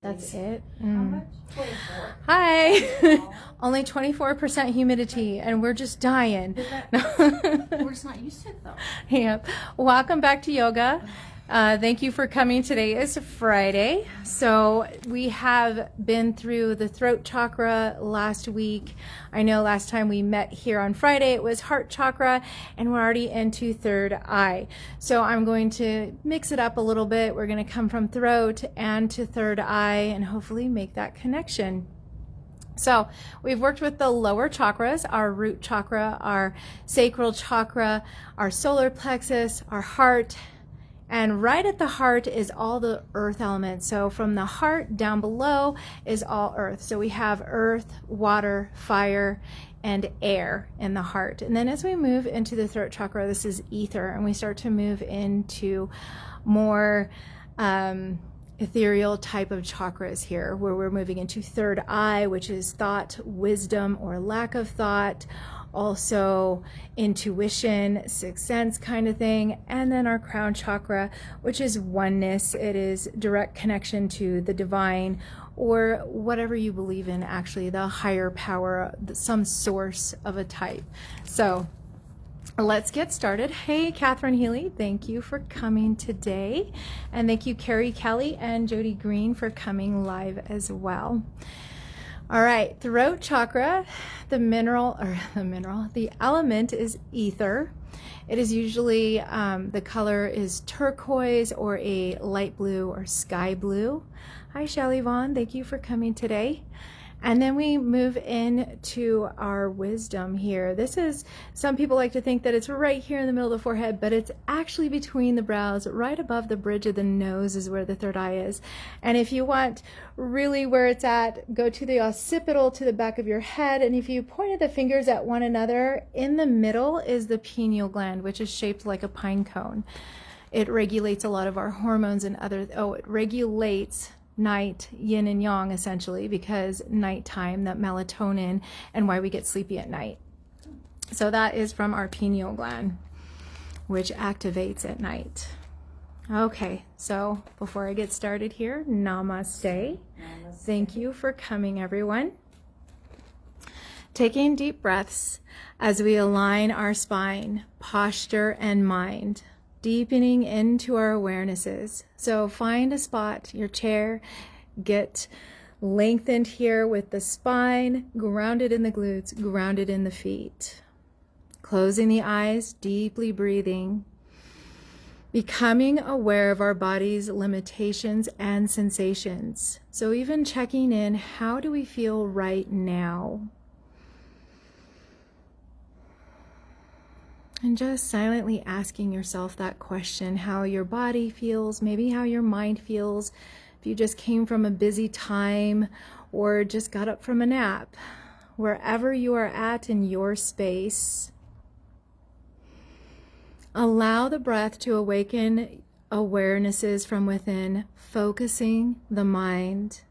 That's it. How much? 24. Hi. Only 24% humidity, and we're just dying. We're just not used to it though. Yep. Welcome back to yoga. Thank you for coming. Today is Friday. So we have been through the throat chakra last week. I know last time we met here on Friday, it was heart chakra, and we're already into third eye. So I'm going to mix it up a little bit. We're going to come from throat and to third eye and hopefully make that connection. So we've worked with the lower chakras, our root chakra, our sacral chakra, our solar plexus, our heart, and right at the heart is all the earth elements. So from the heart down below is all earth. So we have earth, water, fire, and air in the heart. And then as we move into the throat chakra, this is ether, and we start to move into more ethereal type of chakras here, where we're moving into third eye, which is thought, wisdom, or lack of thought, also intuition, sixth sense kind of thing, and then our crown chakra, which is oneness. It is direct connection to the divine, or whatever you believe in, actually the higher power, some source of a type. So let's get started. Hey, Catherine Healy, thank you for coming today. And thank you, Carrie Kelly and Jody Green, for coming live as well. All right, throat chakra, the element is ether. It is usually, the color is turquoise or a light blue or sky blue. Hi, Shelly Vaughn, thank you for coming today. And then we move into our wisdom here. This is, some people like to think that it's right here in the middle of the forehead, but it's actually between the brows, right above the bridge of the nose is where the third eye is. And if you want really where it's at, go to the occipital to the back of your head. And if you pointed the fingers at one another, in the middle is the pineal gland, which is shaped like a pine cone. It regulates a lot of our hormones and it regulates night, yin and yang, essentially, because nighttime, that melatonin, and why we get sleepy at night. So that is from our pineal gland, which activates at night. Okay, so before I get started here, namaste. Thank you for coming, everyone. Taking deep breaths as we align our spine, posture, and mind, deepening into our awarenesses. So find a spot, your chair, get lengthened here with the spine, grounded in the glutes, grounded in the feet. Closing the eyes, deeply breathing, becoming aware of our body's limitations and sensations. So even checking in, how do we feel right now? And just silently asking yourself that question, how your body feels, maybe how your mind feels, if you just came from a busy time or just got up from a nap, wherever you are at in your space. Allow the breath to awaken awarenesses from within, focusing the mind.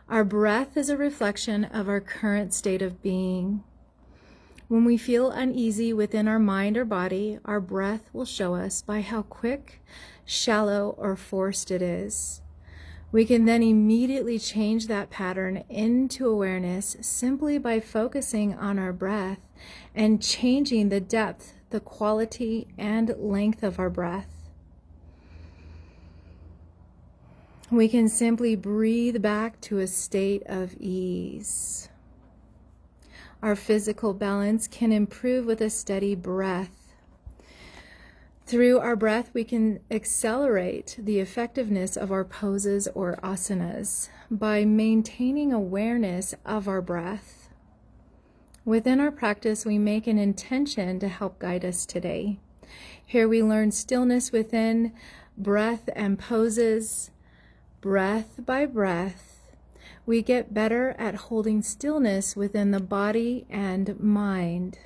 Our breath is a reflection of our current state of being. When we feel uneasy within our mind or body, our breath will show us by how quick, shallow, or forced it is. We can then immediately change that pattern into awareness simply by focusing on our breath and changing the depth, the quality, and length of our breath. We can simply breathe back to a state of ease. Our physical balance can improve with a steady breath. Through our breath, we can accelerate the effectiveness of our poses or asanas by maintaining awareness of our breath. Within our practice, we make an intention to help guide us today. Here we learn stillness within breath and poses, breath by breath. We get better at holding stillness within the body and mind.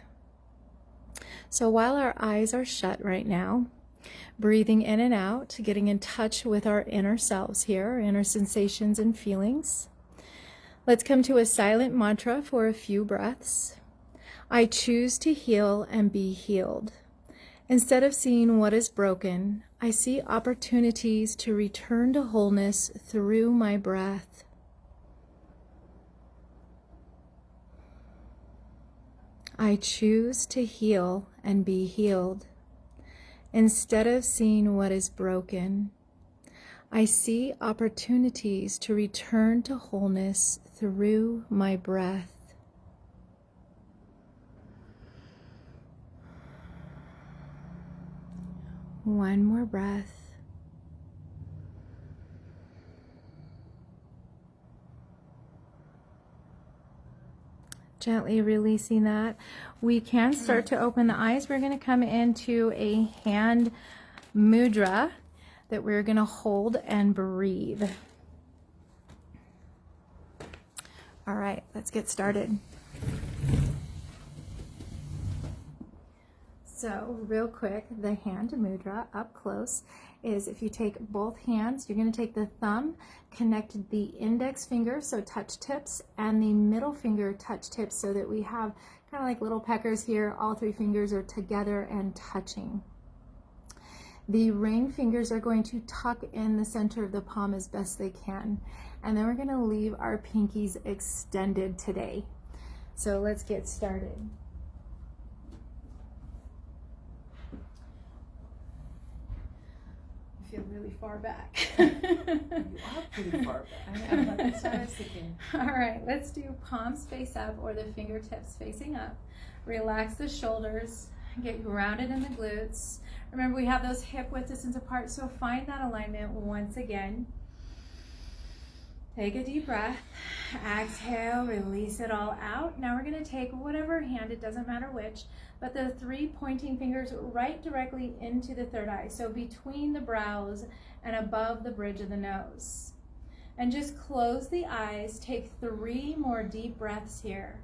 So while our eyes are shut right now, breathing in and out, getting in touch with our inner selves here, our inner sensations and feelings. Let's come to a silent mantra for a few breaths. I choose to heal and be healed. Instead of seeing what is broken, I see opportunities to return to wholeness through my breath. I choose to heal and be healed. Instead of seeing what is broken, I see opportunities to return to wholeness through my breath. One more breath. Gently releasing that. We can start to open the eyes. We're going to come into a hand mudra that we're going to hold and breathe. All right, let's get started. So real quick, the hand mudra up close is if you take both hands, you're going to take the thumb, connect the index finger, so touch tips, and the middle finger touch tips so that we have kind of like little peckers here. All three fingers are together and touching. The ring fingers are going to tuck in the center of the palm as best they can. And then we're going to leave our pinkies extended today. So let's get started. I feel really far back. You are pretty far back. That's what I was thinking. All right, let's do palms face up or the fingertips facing up. Relax the shoulders, get grounded in the glutes. Remember, we have those hip width distance apart, so find that alignment once again. Take a deep breath. Exhale, release it all out. Now we're going to take whatever hand, it doesn't matter which, but the three pointing fingers right directly into the third eye, so between the brows and above the bridge of the nose. And just close the eyes. Take 3 more deep breaths here.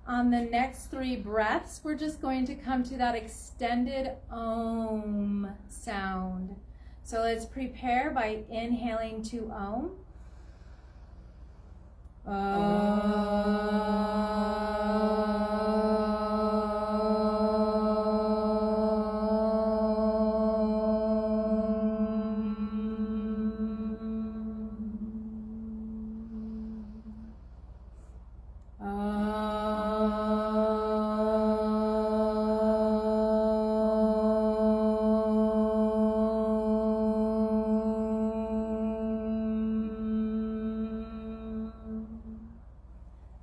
On the next 3 breaths, we're just going to come to that extended Om sound. So let's prepare by inhaling to Om.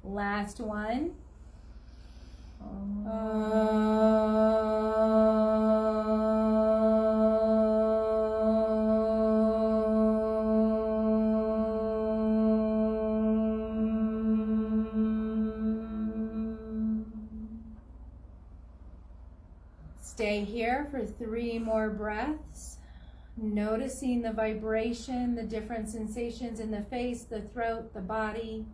Last one. Stay here for 3 more breaths, noticing the vibration, the different sensations in the face, the throat, the body.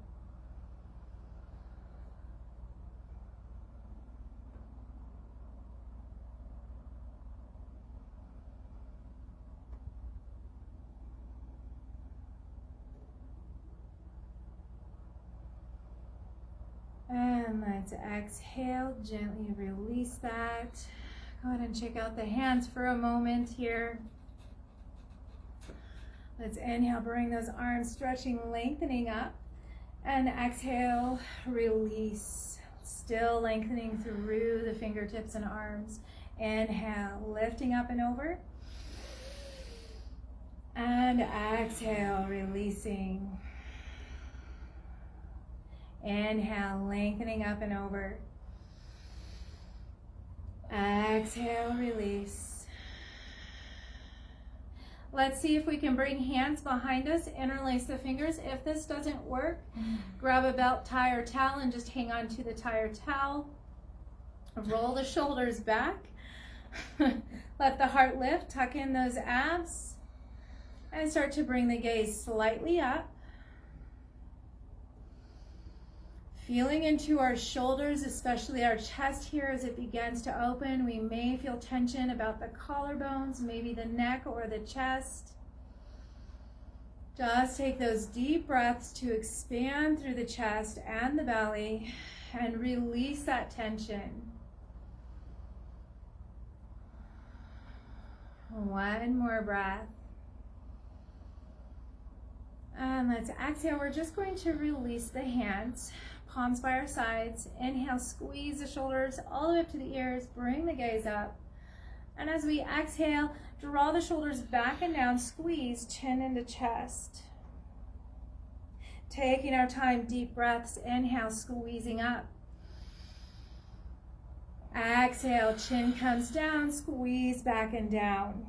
And let's exhale, gently release that. Go ahead and check out the hands for a moment here. Let's inhale, bring those arms stretching, lengthening up. And exhale, release. Still lengthening through the fingertips and arms. Inhale, lifting up and over. And exhale, releasing. Inhale, lengthening up and over. Exhale, release. Let's see if we can bring hands behind us, interlace the fingers. If this doesn't work, grab a belt, tie, or towel and just hang on to the tie or towel. Roll the shoulders back. Let the heart lift, tuck in those abs, and start to bring the gaze slightly up. Feeling into our shoulders, especially our chest here as it begins to open. We may feel tension about the collarbones, maybe the neck or the chest. Just take those deep breaths to expand through the chest and the belly and release that tension. One more breath. And let's exhale. We're just going to release the hands, palms by our sides. Inhale, squeeze the shoulders all the way up to the ears. Bring the gaze up. And as we exhale, draw the shoulders back and down. Squeeze chin into chest. Taking our time, deep breaths. Inhale, squeezing up. Exhale, chin comes down. Squeeze back and down.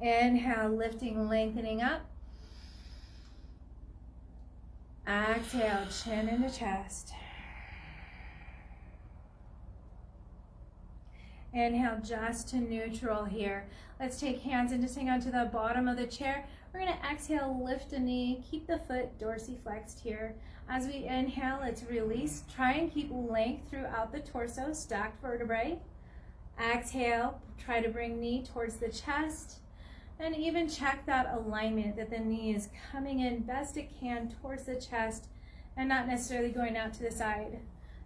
Inhale, lifting, lengthening up. Exhale, chin into chest. Inhale, just to neutral here. Let's take hands and just hang on to the bottom of the chair. We're going to exhale, lift a knee, keep the foot dorsiflexed here. As we inhale, let's release. Try and keep length throughout the torso, stacked vertebrae. Exhale, try to bring knee towards the chest. And even check that alignment, that the knee is coming in best it can towards the chest and not necessarily going out to the side.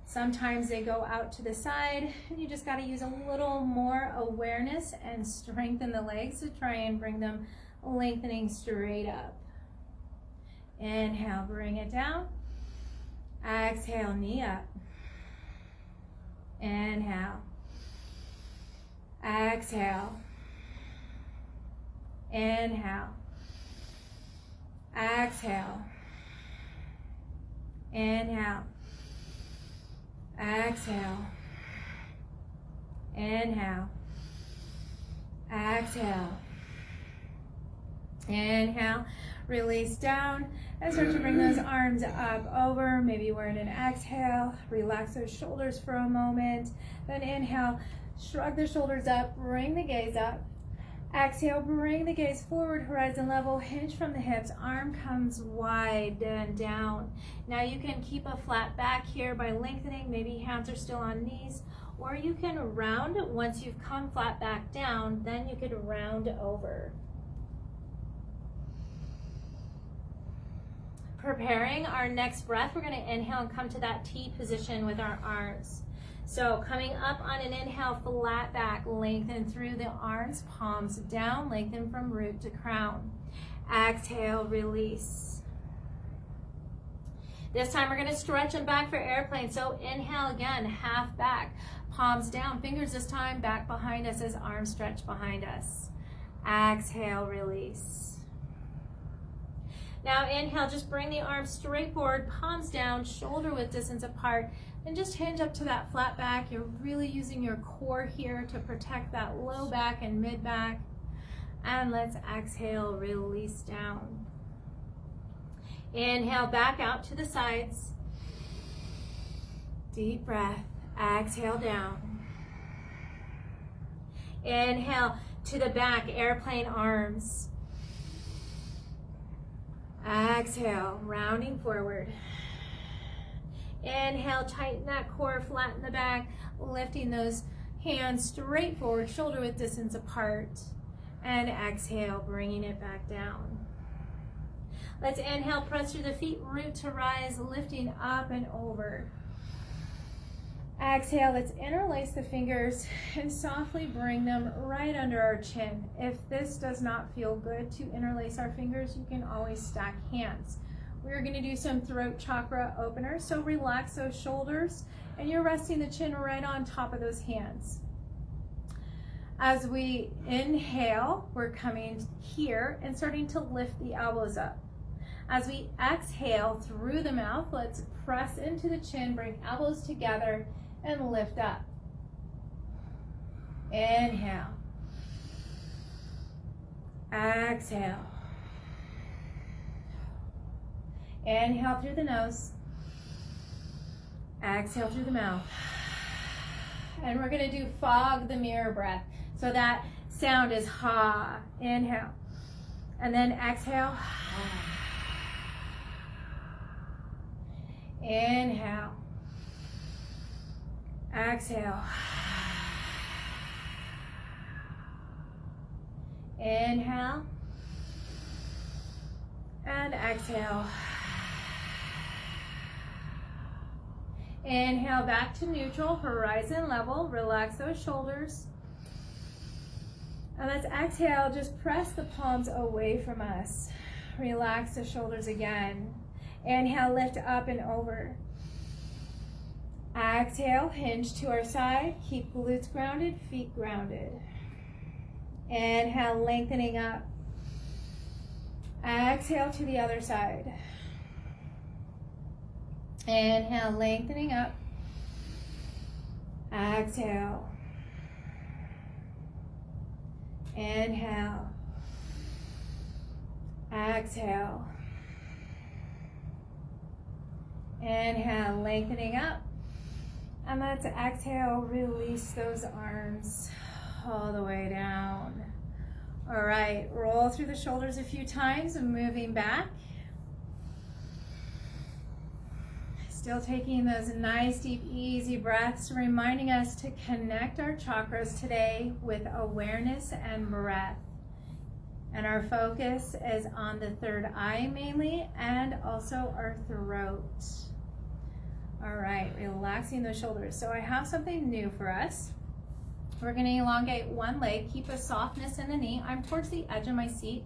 Sometimes they go out to the side, and you just got to use a little more awareness and strengthen the legs to try and bring them lengthening straight up. Inhale, bring it down. Exhale, knee up. Inhale. Exhale. Inhale. Exhale. Inhale. Exhale. Inhale. Exhale. Inhale. Release down and start to bring those arms up over. Maybe we're in an exhale. Relax those shoulders for a moment. Then inhale. Shrug the shoulders up. Bring the gaze up. Exhale, bring the gaze forward, horizon level, hinge from the hips, arm comes wide and down. Now you can keep a flat back here by lengthening, maybe hands are still on knees, or you can round once you've come flat back down, then you could round over. Preparing our next breath, we're going to inhale and come to that T position with our arms. So coming up on an inhale, flat back, lengthen through the arms, palms down, lengthen from root to crown. Exhale, release. This time we're going to stretch them back for airplane. So inhale again, half back, palms down, fingers this time back behind us as arms stretch behind us. Exhale, release. Now inhale, just bring the arms straight forward, palms down, shoulder width distance apart, and just hinge up to that flat back. You're really using your core here to protect that low back and mid back. And let's exhale, release down. Inhale, back out to the sides. Deep breath, exhale down. Inhale to the back, airplane arms. Exhale, rounding forward. Inhale, tighten that core, flatten the back, lifting those hands straight forward, shoulder width distance apart. And exhale, bringing it back down. Let's inhale, press through the feet, root to rise, lifting up and over. Exhale, let's interlace the fingers and softly bring them right under our chin. If this does not feel good to interlace our fingers, you can always stack hands. We're going to do some throat chakra openers, so relax those shoulders and you're resting the chin right on top of those hands. As we inhale, we're coming here and starting to lift the elbows up. As we exhale through the mouth, let's press into the chin, bring elbows together, and lift up. Inhale. Exhale. Inhale through the nose. Exhale through the mouth. And we're going to do fog the mirror breath. So that sound is ha. Inhale. And then exhale. Inhale. Exhale. Inhale. And exhale. Inhale back to neutral, horizon level. Relax those shoulders. And let's exhale, just press the palms away from us. Relax the shoulders again. Inhale, lift up and over. Exhale, hinge to our side. Keep glutes grounded, feet grounded. Inhale, lengthening up. Exhale to the other side. Inhale, lengthening up. Exhale. Inhale. Exhale. Inhale, lengthening up. And let's exhale, release those arms all the way down. All right, roll through the shoulders a few times and moving back. Still taking those nice, deep, easy breaths, reminding us to connect our chakras today with awareness and breath. And our focus is on the third eye mainly, and also our throat. All right, relaxing those shoulders. So I have something new for us. We're going to elongate one leg, keep a softness in the knee. I'm towards the edge of my seat,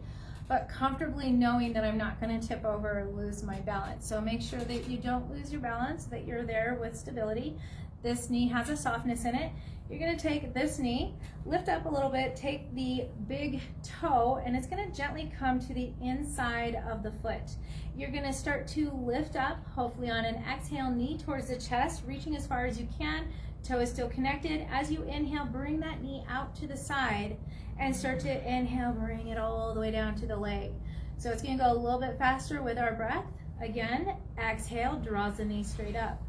but comfortably knowing that I'm not going to tip over or lose my balance. So make sure that you don't lose your balance, that you're there with stability. This knee has a softness in it. You're going to take this knee, lift up a little bit, take the big toe, and it's going to gently come to the inside of the foot. You're going to start to lift up, hopefully on an exhale, knee towards the chest, reaching as far as you can. Toe is still connected. As you inhale, bring that knee out to the side and start to inhale, bring it all the way down to the leg. So it's going to go a little bit faster with our breath. Again, exhale, draws the knee straight up.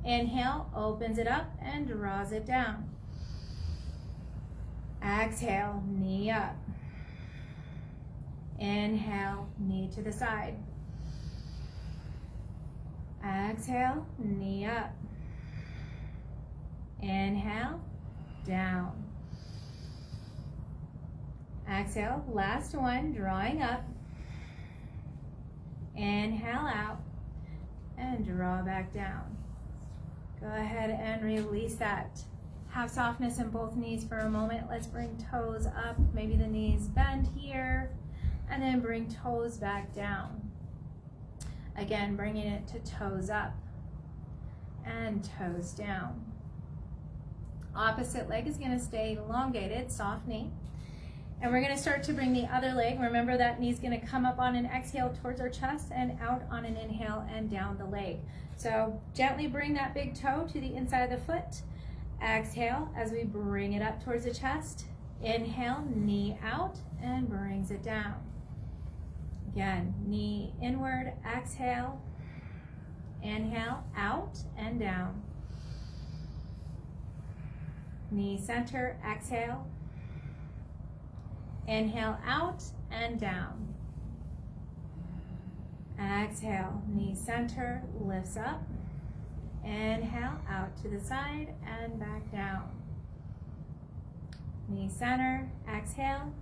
Inhale, opens it up and draws it down. Exhale, knee up. Inhale, knee to the side. Exhale, knee up. Inhale, down. Exhale, last one, drawing up. Inhale out and draw back down. Go ahead and release that. Have softness in both knees for a moment. Let's bring toes up, maybe the knees bend here, and then bring toes back down. Again, bringing it to toes up and toes down. Opposite leg is going to stay elongated, soft knee. And we're going to start to bring the other leg. Remember that knee's going to come up on an exhale towards our chest and out on an inhale and down the leg. So gently bring that big toe to the inside of the foot. Exhale as we bring it up towards the chest. Inhale, knee out and brings it down. Again, knee inward, exhale. Inhale, out and down. Knee center, exhale. Inhale out and down. Exhale, knee center, lifts up. Inhale, out to the side and back down. Knee center, exhale.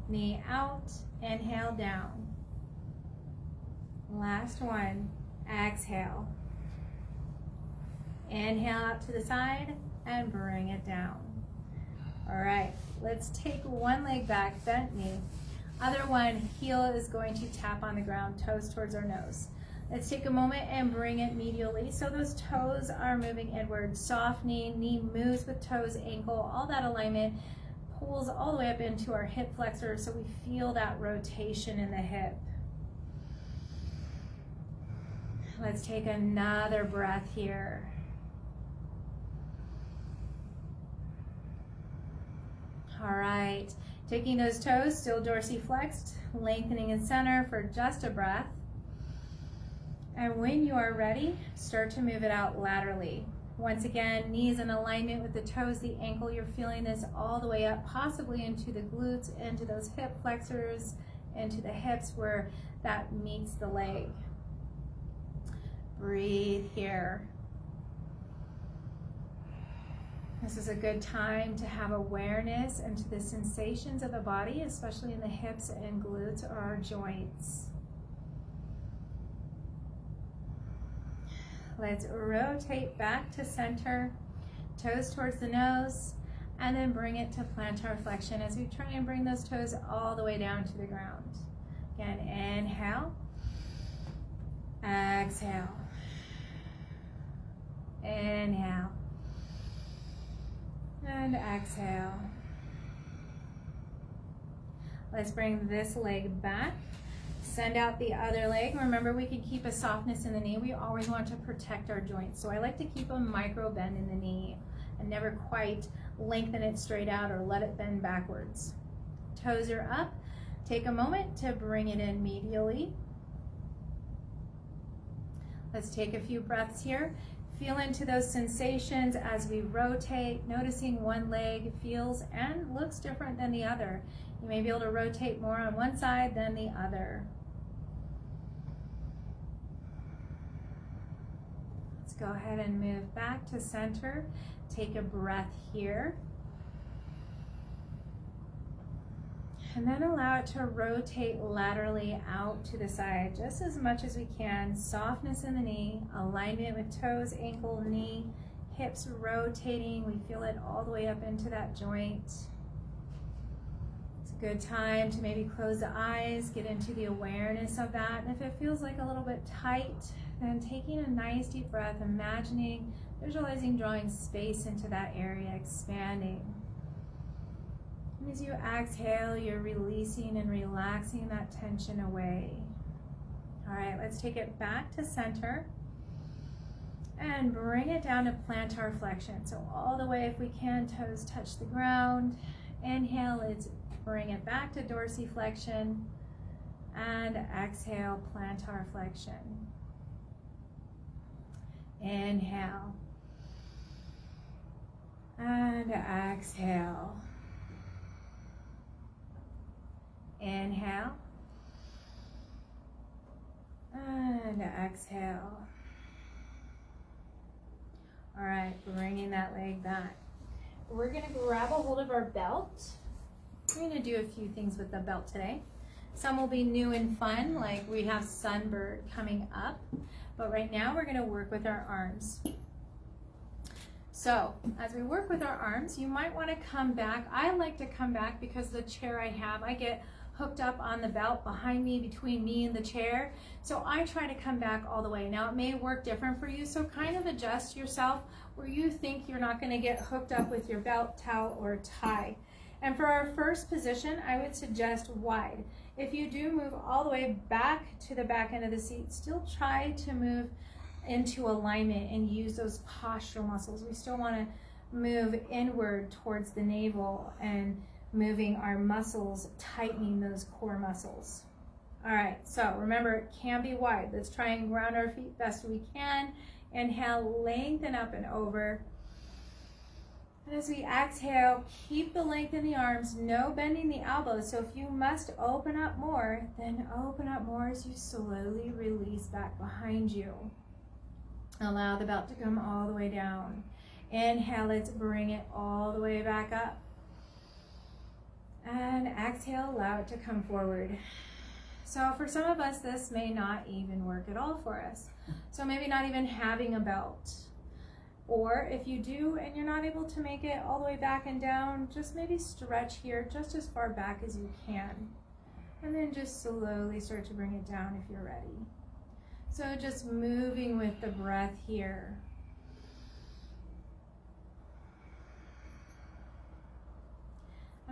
Knee out, inhale down. Last one, exhale. Inhale out to the side and bring it down. All right, let's take one leg back, bent knee. Other one, heel is going to tap on the ground, toes towards our nose. Let's take a moment and bring it medially. So those toes are moving inward. Soft knee, knee moves with toes, ankle, all that alignment pulls all the way up into our hip flexor so we feel that rotation in the hip. Let's take another breath here. All right, taking those toes, still dorsiflexed, lengthening in center for just a breath. And when you are ready, start to move it out laterally. Once again, knees in alignment with the toes, the ankle, you're feeling this all the way up, possibly into the glutes, into those hip flexors, into the hips where that meets the leg. Breathe here. This is a good time to have awareness into the sensations of the body, especially in the hips and glutes or our joints. Let's rotate back to center, toes towards the nose, and then bring it to plantar flexion as we try and bring those toes all the way down to the ground. Again, inhale, exhale, inhale, and exhale. Let's bring this leg back. Send out the other leg. Remember, we can keep a softness in the knee. We always want to protect our joints. So I like to keep a micro bend in the knee and never quite lengthen it straight out or let it bend backwards. Toes are up. Take a moment to bring it in medially. Let's take a few breaths here. Feel into those sensations as we rotate, noticing one leg feels and looks different than the other. You may be able to rotate more on one side than the other. Let's go ahead and move back to center. Take a breath here. And then allow it to rotate laterally out to the side just as much as we can. Softness in the knee, alignment with toes, ankle, knee, hips rotating. We feel it all the way up into that joint. It's a good time to maybe close the eyes, get into the awareness of that. And if it feels like a little bit tight, then taking a nice deep breath, imagining, visualizing, drawing space into that area, expanding. And as you exhale, you're releasing and relaxing that tension away. All right, let's take it back to center and bring it down to plantar flexion. So all the way, if we can, toes touch the ground. Inhale, let's bring it back to dorsiflexion, and exhale, plantar flexion. Inhale, and exhale. Inhale, and exhale. All right, bringing that leg back. We're gonna grab a hold of our belt. We're gonna do a few things with the belt today. Some will be new and fun, like we have Sunbird coming up, but right now we're gonna work with our arms. So as we work with our arms, you might wanna come back. I like to come back because the chair I have, I get hooked up on the belt behind me, between me and the chair. So I try to come back all the way. Now it may work different for you, so kind of adjust yourself where you think you're not gonna get hooked up with your belt, towel, or tie. And for our first position, I would suggest wide. If you do move all the way back to the back end of the seat, still try to move into alignment and use those postural muscles. We still wanna move inward towards the navel and moving our muscles, tightening those core muscles. All right, so remember, it can be wide. Let's try and ground our feet best we can. Inhale, lengthen up and over. And as we exhale, keep the length in the arms, no bending the elbows. So if you must open up more, then open up more as you slowly release back behind you. Allow the belt to come all the way down. Inhale, let's bring it all the way back up. And exhale, allow it to come forward. So for some of us, this may not even work at all for us. So maybe not even having a belt. Or if you do and you're not able to make it all the way back and down, just maybe stretch here just as far back as you can. And then just slowly start to bring it down if you're ready. So just moving with the breath here.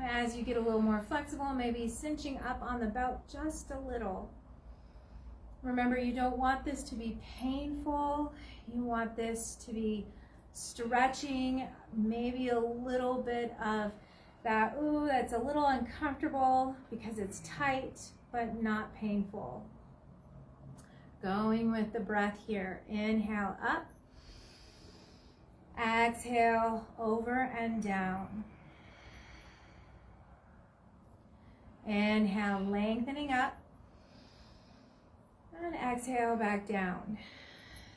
As you get a little more flexible, maybe cinching up on the belt just a little. Remember, you don't want this to be painful. You want this to be stretching, maybe a little bit of that, ooh, that's a little uncomfortable because it's tight, but not painful. Going with the breath here. Inhale up. Exhale over and down. Inhale, lengthening up. And exhale back down.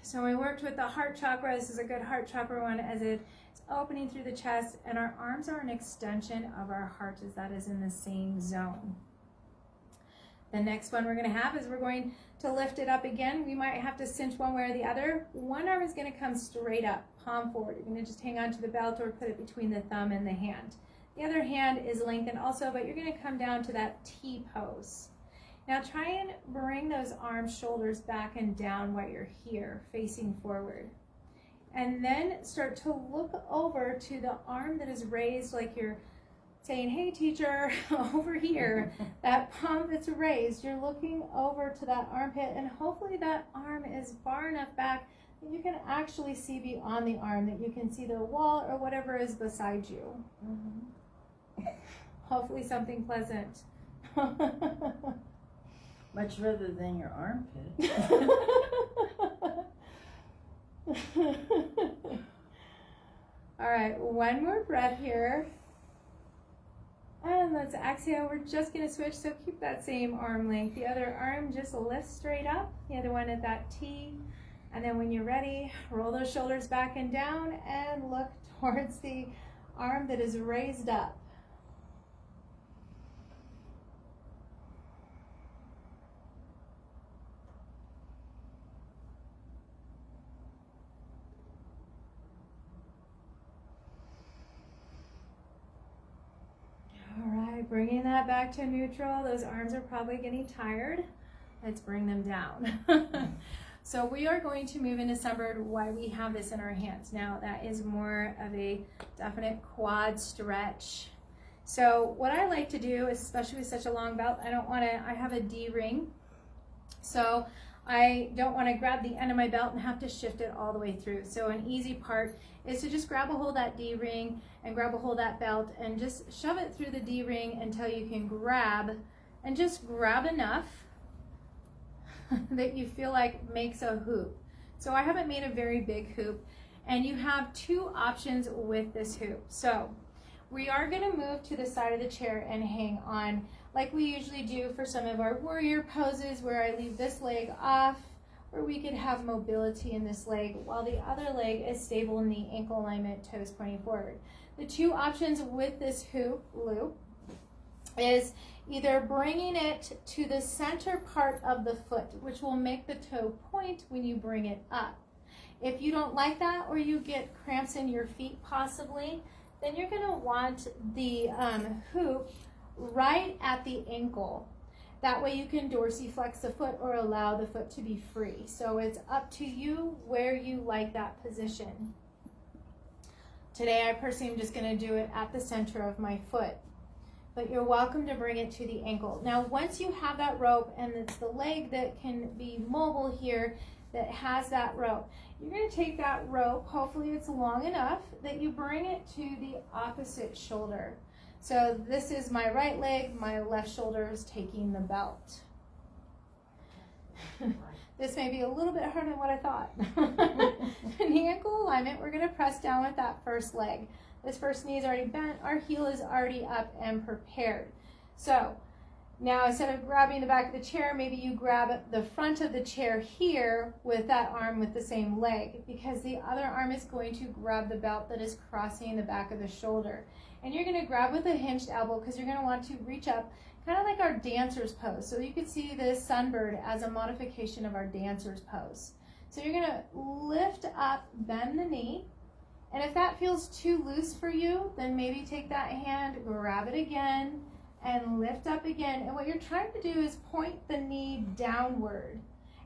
So we worked with the heart chakra. This is a good heart chakra one as it's opening through the chest, and our arms are an extension of our heart as that is in the same zone. The next one we're going to have is we're going to lift it up again. We might have to cinch one way or the other. One arm is going to come straight up, palm forward. You're going to just hang on to the belt or put it between the thumb and the hand. The other hand is lengthened also, but you're going to come down to that T pose. Now try and bring those arms, shoulders back and down while you're here, facing forward. And then start to look over to the arm that is raised like you're saying, hey teacher, over here. That palm that's raised, you're looking over to that armpit, and hopefully that arm is far enough back that you can actually see beyond the arm, that you can see the wall or whatever is beside you. Hopefully something pleasant. Much rather than your armpit. All right, one more breath here. And let's exhale. We're just going to switch, so keep that same arm length. The other arm just lifts straight up, the other one at that T. And then when you're ready, roll those shoulders back and down and look towards the arm that is raised up. Bringing that back to neutral. Those arms are probably getting tired. Let's bring them down. So we are going to move into sunbird while we have this in our hands. Now that is more of a definite quad stretch. So what I like to do, especially with such a long belt, I have a D ring. So I don't want to grab the end of my belt and have to shift it all the way through. So an easy part is to just grab a hold of that D ring and grab a hold of that belt and just shove it through the D ring until you can grab, and just grab enough that you feel like makes a hoop. So I haven't made a very big hoop, and you have two options with this hoop. So we are going to move to the side of the chair and hang on like we usually do for some of our warrior poses, where I leave this leg off, or we could have mobility in this leg while the other leg is stable in the ankle alignment, toes pointing forward. The two options with this hoop loop is either bringing it to the center part of the foot, which will make the toe point when you bring it up. If you don't like that, or you get cramps in your feet possibly, then you're going to want the hoop right at the ankle. That way you can dorsiflex the foot or allow the foot to be free. So it's up to you where you like that position. Today I personally am just going to do it at the center of my foot, but you're welcome to bring it to the ankle. Now once you have that rope, and it's the leg that can be mobile here that has that rope, you're going to take that rope, hopefully it's long enough that you bring it to the opposite shoulder. So this is my right leg, my left shoulder is taking the belt. This may be a little bit harder than what I thought. In the ankle alignment, we're going to press down with that first leg. This first knee is already bent, our heel is already up and prepared. So now instead of grabbing the back of the chair, maybe you grab the front of the chair here with that arm with the same leg, because the other arm is going to grab the belt that is crossing the back of the shoulder. And you're going to grab with a hinged elbow, because you're going to want to reach up, kind of like our dancer's pose. So you could see this sunbird as a modification of our dancer's pose. So you're going to lift up, bend the knee, and if that feels too loose for you, then maybe take that hand, grab it again, and lift up again. And what you're trying to do is point the knee downward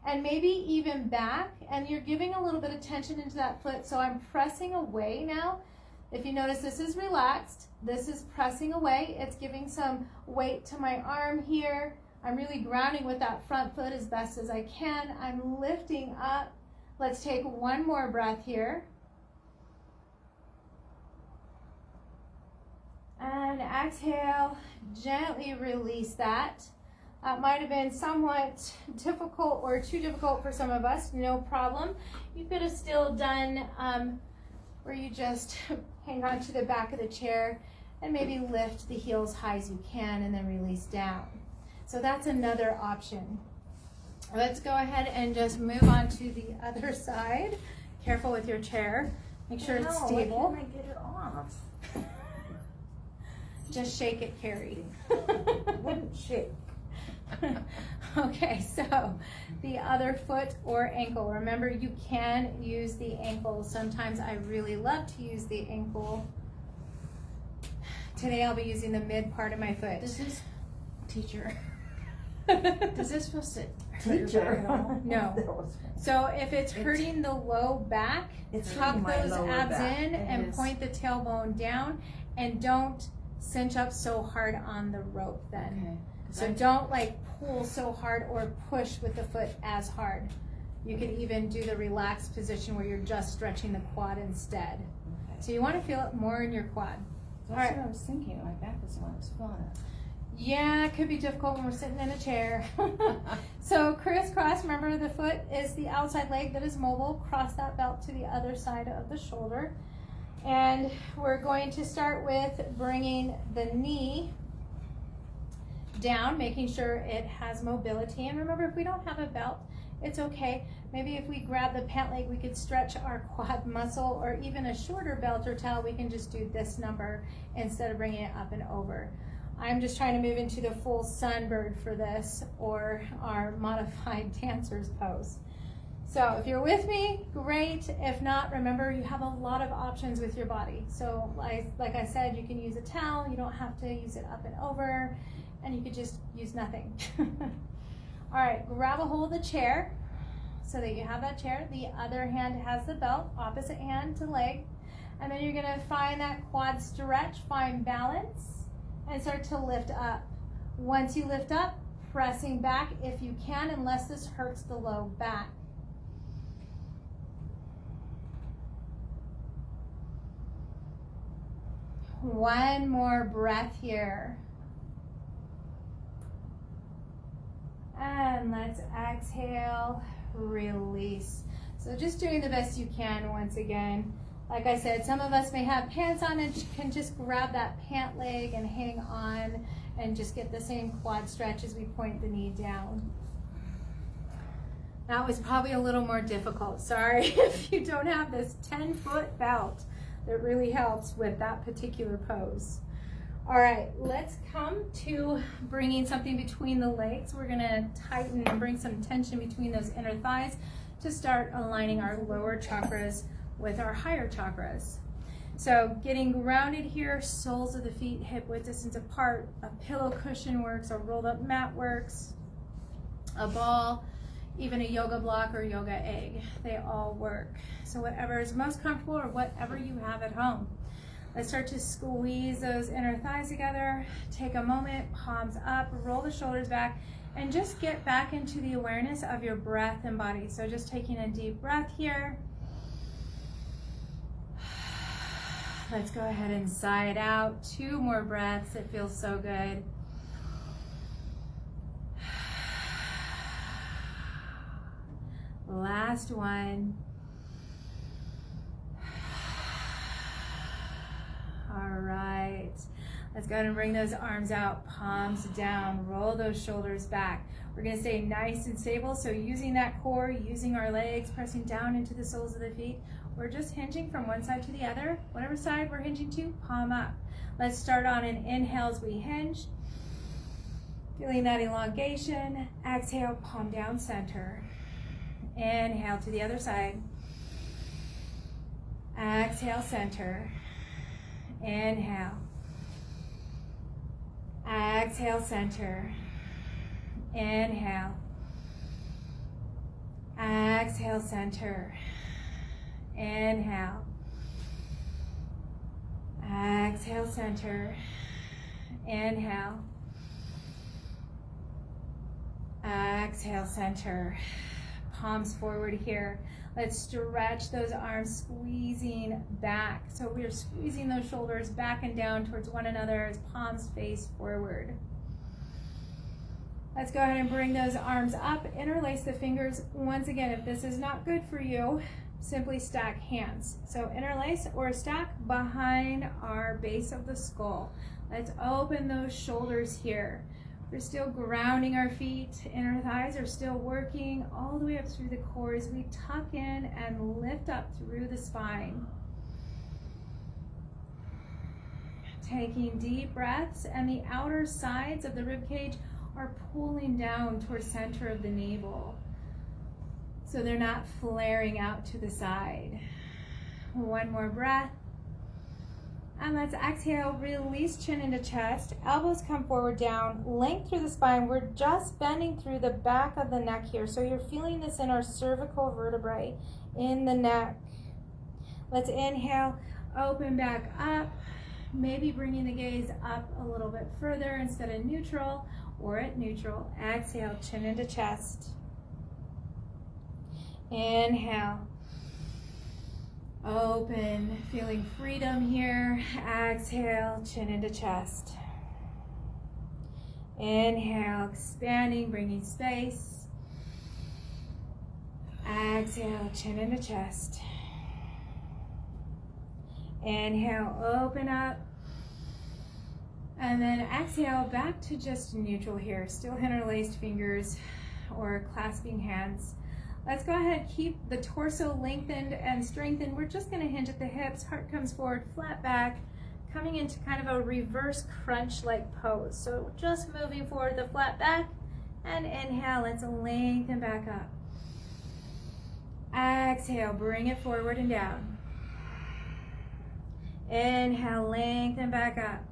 and maybe even back, and you're giving a little bit of tension into that foot. So I'm pressing away now. If you notice, this is relaxed, this is pressing away, it's giving some weight to my arm here. I'm really grounding with that front foot as best as I can. I'm lifting up. Let's take one more breath here. And exhale, gently release that. That might have been somewhat difficult or too difficult for some of us, no problem. You could have still done where you just hang on to the back of the chair and maybe lift the heels high as you can and then release down. So that's another option. Let's go ahead and just move on to the other side. Careful with your chair. Make sure it's stable. Why can't I get it off? Just shake it, Carrie. Wouldn't shake. Okay, so the other foot or ankle. Remember, you can use the ankle. Sometimes I really love to use the ankle. Today I'll be using the mid part of my foot. Does this Teacher. Does this supposed to hurt your back at all? No. So if it's hurting the low back, It's tuck hurting my those lower abs back. in It and is. point the tailbone down, and don't cinch up so hard on the rope then. Okay. So don't like pull so hard or push with the foot as hard. You can even do the relaxed position where you're just stretching the quad instead. So you want to feel it more in your quad. That's Alright. what I was thinking. My back was the one that was feeling it. Yeah, it could be difficult when we're sitting in a chair. So crisscross, remember the foot is the outside leg that is mobile. Cross that belt to the other side of the shoulder. And we're going to start with bringing the knee down, making sure it has mobility. And remember, if we don't have a belt, it's okay. Maybe if we grab the pant leg, we could stretch our quad muscle, or even a shorter belt or towel, we can just do this number instead of bringing it up and over. I'm just trying to move into the full sunbird for this, or our modified dancer's pose. So if you're with me, great. If not, remember you have a lot of options with your body. So like I said, you can use a towel. You don't have to use it up and over, and you could just use nothing. All right, grab a hold of the chair so that you have that chair. The other hand has the belt, opposite hand to leg. And then you're gonna find that quad stretch, find balance, and start to lift up. Once you lift up, pressing back if you can, unless this hurts the low back. One more breath here. And let's exhale, release. So just doing the best you can once again. Like I said, some of us may have pants on and can just grab that pant leg and hang on and just get the same quad stretch as we point the knee down. That was probably a little more difficult. Sorry if you don't have this 10-foot belt that really helps with that particular pose. All right, let's come to bringing something between the legs. We're gonna tighten and bring some tension between those inner thighs to start aligning our lower chakras with our higher chakras. So getting grounded here, soles of the feet hip width distance apart, a pillow cushion works, a rolled up mat works, a ball, even a yoga block or yoga egg, they all work. So whatever is most comfortable or whatever you have at home. Let's start to squeeze those inner thighs together. Take a moment, palms up, roll the shoulders back, and just get back into the awareness of your breath and body. So just taking a deep breath here. Let's go ahead and sigh it out. 2 more breaths, it feels so good. Last one. All right, let's go ahead and bring those arms out, palms down, roll those shoulders back. We're gonna stay nice and stable, so using that core, using our legs, pressing down into the soles of the feet. We're just hinging from one side to the other. Whatever side we're hinging to, palm up. Let's start on an inhale as we hinge. Feeling that elongation. Exhale, palm down, center. Inhale to the other side. Exhale, center. Inhale. Exhale, center. Inhale. Exhale, center. Inhale. Exhale, center. Inhale. Exhale, center. Palms forward here. Let's stretch those arms, squeezing back. So we're squeezing those shoulders back and down towards one another as palms face forward. Let's go ahead and bring those arms up, interlace the fingers. Once again, if this is not good for you, simply stack hands. So interlace or stack behind our base of the skull. Let's open those shoulders here. We're still grounding our feet, and our thighs are still working all the way up through the core as we tuck in and lift up through the spine. Taking deep breaths, and the outer sides of the rib cage are pulling down towards center of the navel, so they're not flaring out to the side. One more breath. And let's exhale, release chin into chest, elbows come forward down, length through the spine. We're just bending through the back of the neck here. So you're feeling this in our cervical vertebrae in the neck. Let's inhale, open back up, maybe bringing the gaze up a little bit further instead of neutral or at neutral. Exhale, chin into chest. Inhale. Open, feeling freedom here. Exhale, chin into chest. Inhale, expanding, bringing space. Exhale, chin into chest. Inhale, open up. And then exhale, back to just neutral here. Still interlaced fingers or clasping hands. Let's go ahead, keep the torso lengthened and strengthened. We're just gonna hinge at the hips, heart comes forward, flat back, coming into kind of a reverse crunch-like pose. So just moving forward, the flat back, and inhale, let's lengthen back up. Exhale, bring it forward and down. Inhale, lengthen back up.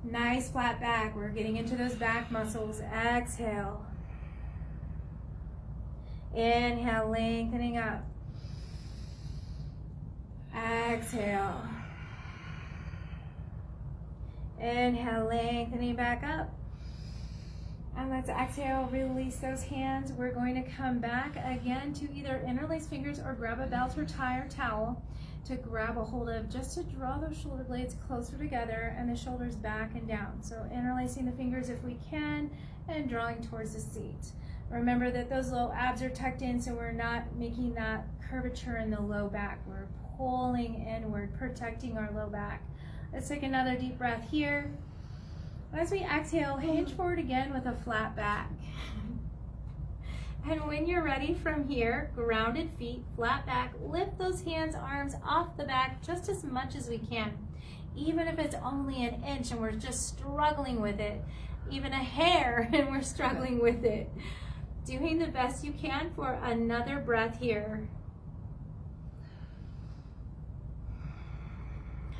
Nice flat back, we're getting into those back muscles. Exhale. Inhale, lengthening up. Exhale. Inhale, lengthening back up. And let's exhale, release those hands. We're going to come back again to either interlace fingers or grab a belt or tie or towel to grab a hold of, just to draw those shoulder blades closer together and the shoulders back and down. So interlacing the fingers if we can and drawing towards the seat. Remember that those low abs are tucked in, so we're not making that curvature in the low back. We're pulling inward, protecting our low back. Let's take another deep breath here. As we exhale, hinge forward again with a flat back. And when you're ready from here, grounded feet, flat back, lift those hands, arms off the back just as much as we can. Even if it's only an inch and we're just struggling with it, even a hair and we're struggling with it. Doing the best you can for another breath here.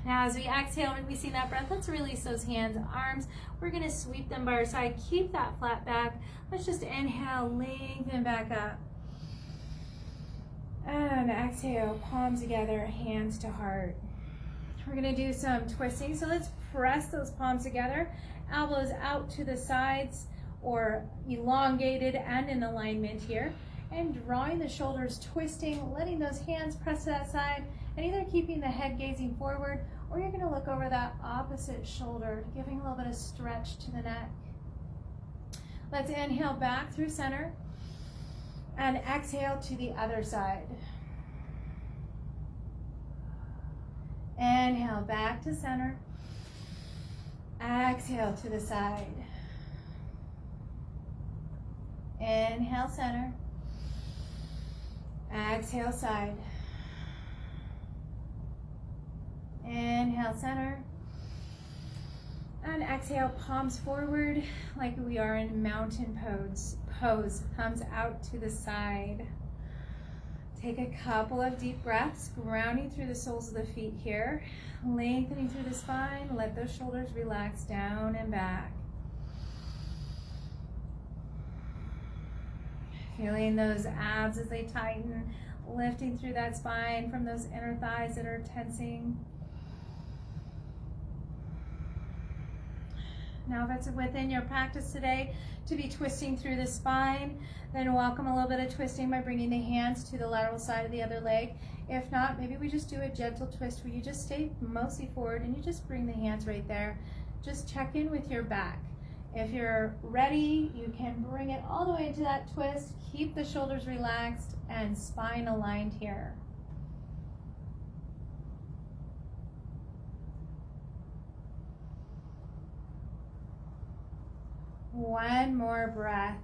Now as we exhale, releasing that breath, let's release those hands, arms. We're gonna sweep them by our side. Keep that flat back. Let's just inhale, lengthen back up. And exhale, palms together, hands to heart. We're gonna do some twisting. So let's press those palms together, elbows out to the sides or elongated and in alignment here. And drawing the shoulders, twisting, letting those hands press to that side, and either keeping the head gazing forward, or you're gonna look over that opposite shoulder, giving a little bit of stretch to the neck. Let's inhale back through center, and exhale to the other side. Inhale back to center, exhale to the side. Inhale center, exhale side. Inhale center, and exhale palms forward like we are in mountain pose. Thumbs out to the side. Take a couple of deep breaths, grounding through the soles of the feet here, lengthening through the spine. Let those shoulders relax down and back. Feeling those abs as they tighten, lifting through that spine from those inner thighs that are tensing. Now if it's within your practice today to be twisting through the spine, then welcome a little bit of twisting by bringing the hands to the lateral side of the other leg. If not, maybe we just do a gentle twist where you just stay mostly forward and you just bring the hands right there. Just check in with your back. If you're ready, you can bring it all the way into that twist. Keep the shoulders relaxed and spine aligned here. one more breath.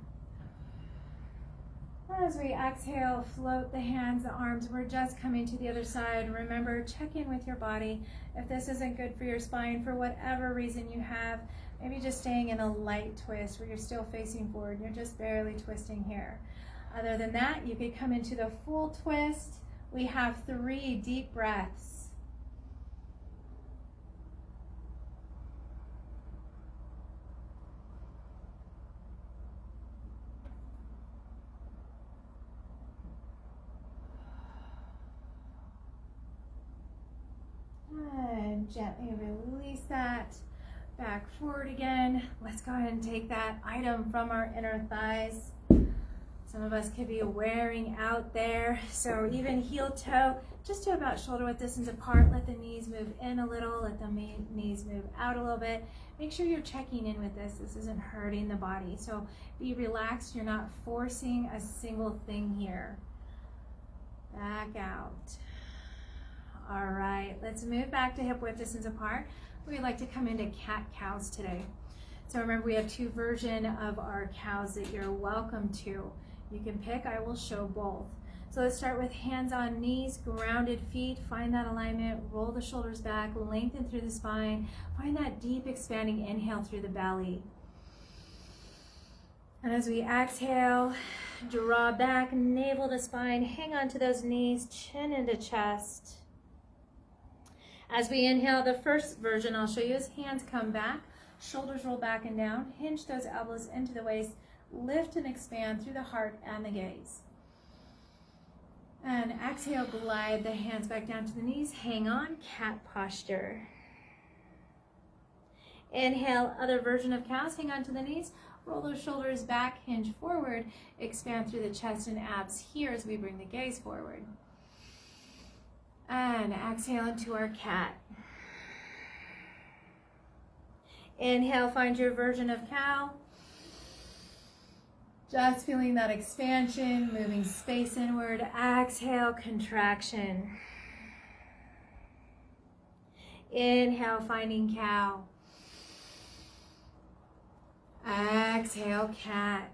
As we exhale, float the hands, the arms. We're just coming to the other side. Remember, check in with your body. If this isn't good for your spine, for whatever reason you have, maybe just staying in a light twist where you're still facing forward. You're just barely twisting here. Other than that, you could come into the full twist. We have 3 deep breaths. And gently release that. Back forward again. Let's go ahead and take that item from our inner thighs. Some of us could be wearing out there. So even heel toe, just to about shoulder width distance apart. Let the knees move in a little. Let the knees move out a little bit. Make sure you're checking in with this. This isn't hurting the body. So be relaxed. You're not forcing a single thing here. Back out. All right, let's move back to hip width distance apart. We'd like to come into cat-cows today. So remember, we have 2 versions of our cows that you're welcome to. You can pick, I will show both. So let's start with hands on knees, grounded feet. Find that alignment, roll the shoulders back, lengthen through the spine. Find that deep expanding inhale through the belly. And as we exhale, draw back, navel to spine, hang on to those knees, chin into chest. As we inhale, the first version I'll show you is hands come back, shoulders roll back and down, hinge those elbows into the waist, lift and expand through the heart and the gaze. And exhale, glide the hands back down to the knees, hang on, cat posture. Inhale, other version of cows, hang on to the knees, roll those shoulders back, hinge forward, expand through the chest and abs here as we bring the gaze forward. And exhale into our cat. Inhale, find your version of cow. Just feeling that expansion, moving space inward. Exhale, contraction. Inhale, finding cow. Exhale, cat.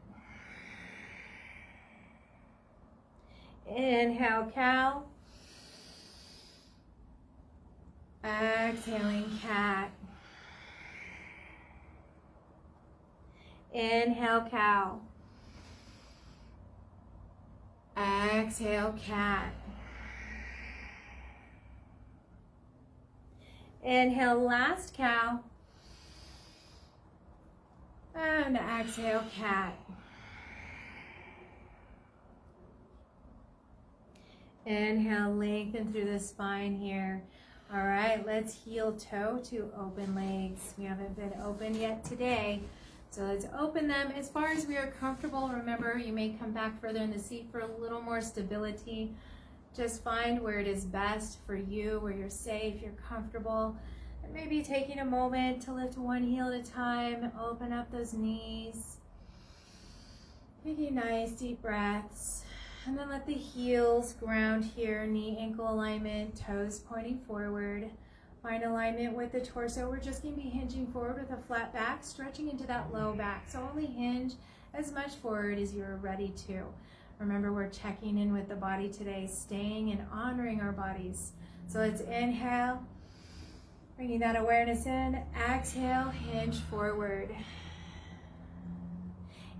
Inhale, cow. Exhaling, cat. Inhale, cow. Exhale, cat. Inhale, last cow. And exhale, cat. Inhale, lengthen through the spine here. All right, let's heel toe to open legs. We haven't been open yet today, so let's open them as far as we are comfortable. Remember, you may come back further in the seat for a little more stability. Just find where it is best for you, where you're safe, you're comfortable. And maybe taking a moment to lift one heel at a time, open up those knees. Taking nice deep breaths. And then let the heels ground here, knee ankle alignment, toes pointing forward. Find alignment with the torso. We're just going to be hinging forward with a flat back, stretching into that low back. So only hinge as much forward as you're ready to. Remember, we're checking in with the body today, staying and honoring our bodies. So let's inhale, bringing that awareness in. Exhale, hinge forward.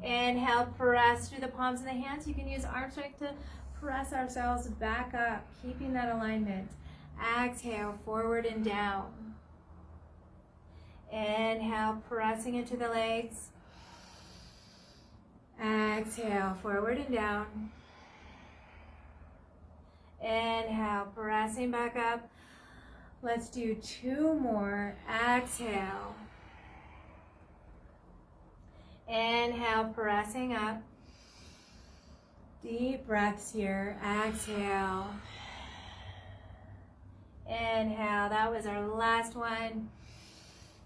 Inhale, press through the palms of the hands. You can use arm strength to press ourselves back up, keeping that alignment. Exhale, forward and down. Inhale, pressing into the legs. Exhale, forward and down. Inhale, pressing back up. Let's do 2 more. Exhale. Inhale, pressing up. Deep breaths here. Exhale. Inhale. That was our last one.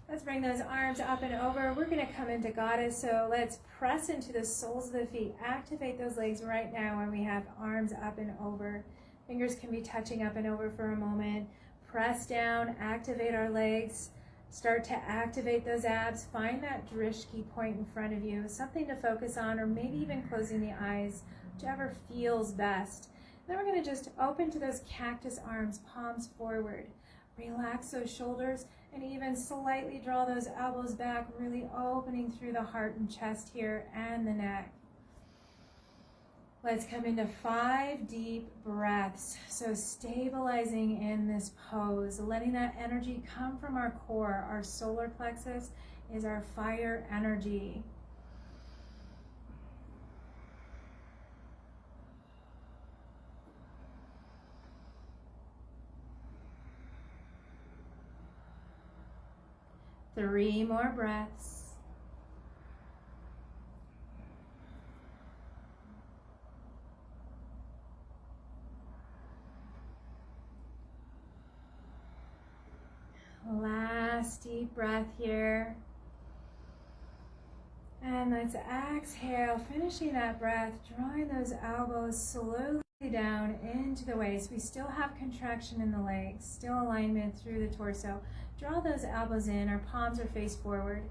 Let's bring those arms up and over. We're going to come into Goddess. So let's press into the soles of the feet. Activate those legs right now when we have arms up and over. Fingers can be touching up and over for a moment. Press down. Activate our legs. Start to activate those abs. Find that drishti point in front of you, something to focus on, or maybe even closing the eyes, whichever feels best. Then we're going to just open to those cactus arms, palms forward. Relax those shoulders and even slightly draw those elbows back, really opening through the heart and chest here and the neck. Let's come into 5 deep breaths. So stabilizing in this pose, letting that energy come from our core. Our solar plexus is our fire energy. Three more breaths. Last deep breath here. And let's exhale, finishing that breath, drawing those elbows slowly down into the waist. We still have contraction in the legs, still alignment through the torso. Draw those elbows in, our palms are face forward.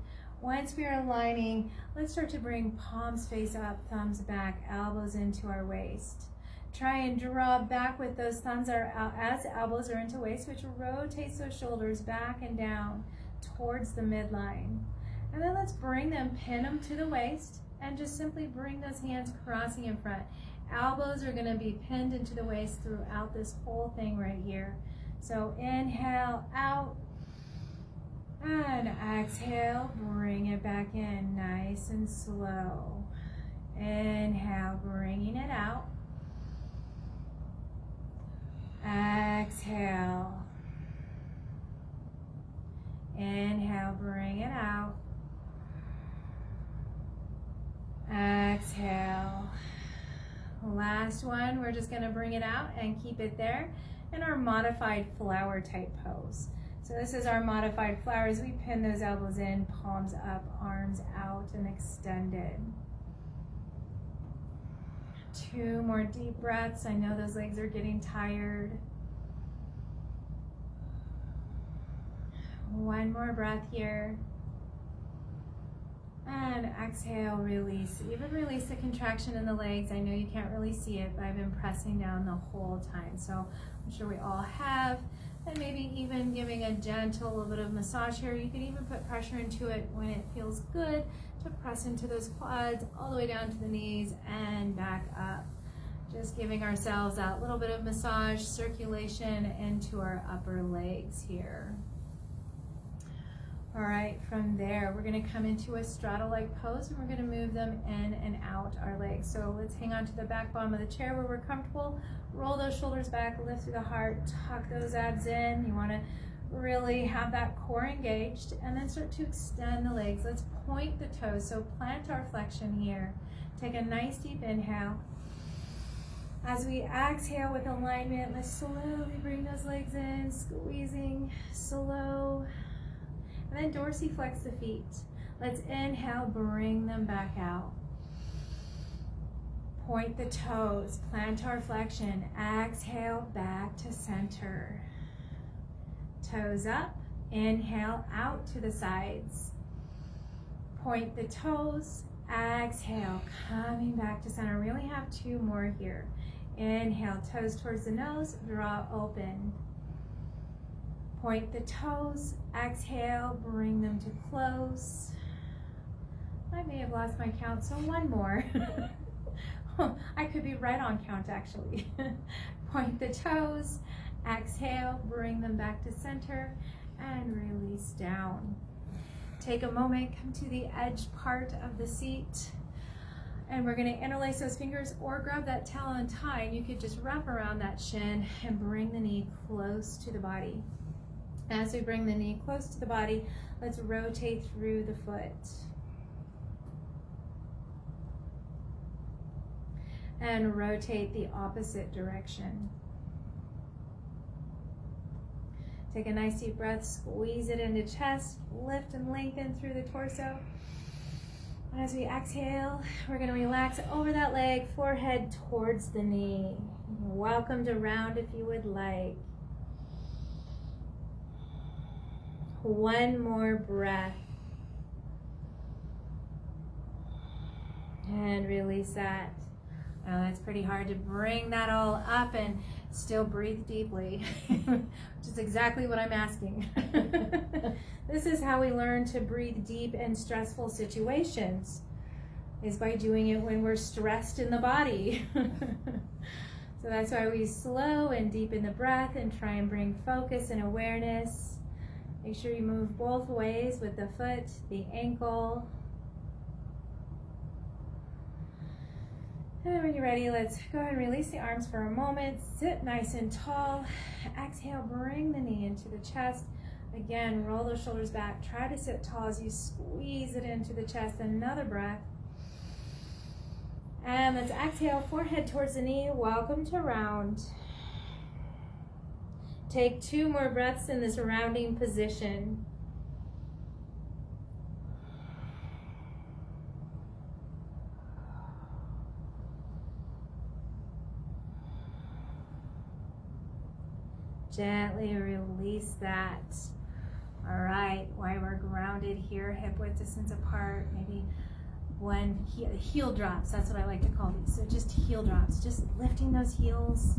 Once we are aligning, let's start to bring palms face up, thumbs back, elbows into our waist. Try and draw back with those thumbs as elbows are into waist, which rotates those shoulders back and down towards the midline. And then let's bring them, pin them to the waist, and just simply bring those hands crossing in front. Elbows are going to be pinned into the waist throughout this whole thing right here. So inhale out, and exhale, bring it back in nice and slow. Inhale, bringing it out. Exhale. Inhale, bring it out. Exhale. Last one, we're just going to bring it out and keep it there in our modified flower type pose. So this is our modified flower as we pin those elbows in, palms up, arms out and extended. 2 more deep breaths. I know those legs are getting tired. 1 more breath here. And exhale, release. Even release the contraction in the legs. I know you can't really see it, but I've been pressing down the whole time. So I'm sure we all have. And maybe even giving a gentle little bit of massage here. You can even put pressure into it when it feels good to press into those quads all the way down to the knees and back up. Just giving ourselves that little bit of massage, circulation into our upper legs here. All right, from there, we're gonna come into a straddle-like pose and we're gonna move them in and out our legs. So let's hang on to the back bottom of the chair where we're comfortable. Roll those shoulders back, lift through the heart, tuck those abs in. You wanna really have that core engaged and then start to extend the legs. Let's point the toes, so plantar flexion here. Take a nice deep inhale. As we exhale with alignment, let's slowly bring those legs in, squeezing, slow. And then dorsiflex the feet. Let's inhale, bring them back out. Point the toes, plantar flexion. Exhale, back to center. Toes up, inhale, out to the sides. Point the toes, exhale, coming back to center. We only have 2 more here. Inhale, toes towards the nose, draw open. Point the toes, exhale, bring them to close. I may have lost my count, so 1 more. I could be right on count actually. Point the toes, exhale, bring them back to center, and release down. Take a moment, come to the edge part of the seat, and we're gonna interlace those fingers or grab that towel and tie, and you could just wrap around that shin and bring the knee close to the body. As we bring the knee close to the body, let's rotate through the foot. And rotate the opposite direction. Take a nice deep breath, squeeze it into chest, lift and lengthen through the torso. And as we exhale, we're gonna relax over that leg, forehead towards the knee. Welcome to round if you would like. One more breath. And release that. Now that's pretty hard to bring that all up and still breathe deeply, which is exactly what I'm asking. This is how we learn to breathe deep in stressful situations, is by doing it when we're stressed in the body. So that's why we slow and deepen the breath and try and bring focus and awareness. Make sure you move both ways with the foot, the ankle. And when you're ready, let's go ahead and release the arms for a moment. Sit nice and tall. Exhale, bring the knee into the chest. Again, roll those shoulders back. Try to sit tall as you squeeze it into the chest. Another breath. And let's exhale, forehead towards the knee. Welcome to round. Take 2 more breaths in this rounding position. Gently release that. All right, while we're grounded here, hip width distance apart, maybe one heel drops. That's what I like to call these. So just heel drops, just lifting those heels,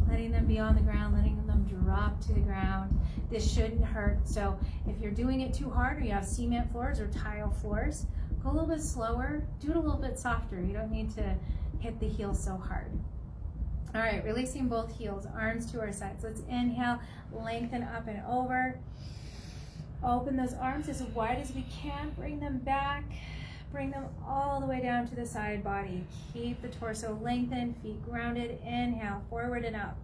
letting them be on the ground, letting them drop to the ground. This shouldn't hurt. So if you're doing it too hard or you have cement floors or tile floors, go a little bit slower, do it a little bit softer. You don't need to hit the heel so hard. All right, releasing both heels, arms to our sides. Let's inhale, lengthen up and over. Open those arms as wide as we can. Bring them back. Bring them all the way down to the side body. Keep the torso lengthened, feet grounded. Inhale, forward and up.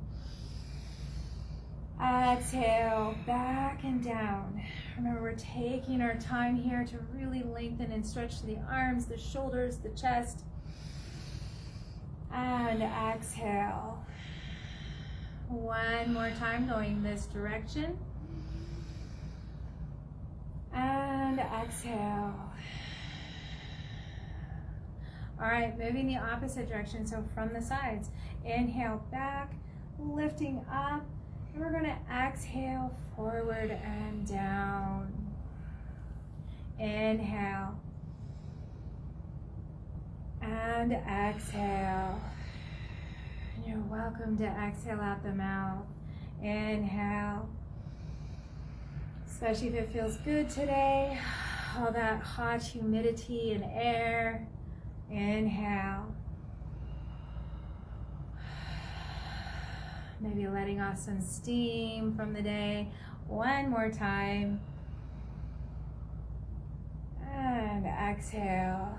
Exhale, back and down. Remember, we're taking our time here to really lengthen and stretch the arms, the shoulders, the chest. And exhale. One more time, going this direction. And exhale. All right, moving the opposite direction, so from the sides. Inhale, back, lifting up. And we're going to exhale, forward and down. Inhale. And exhale. You're welcome to exhale out the mouth. Inhale. Especially if it feels good today. All that hot humidity and air. Inhale. Maybe letting off some steam from the day. One more time. And exhale.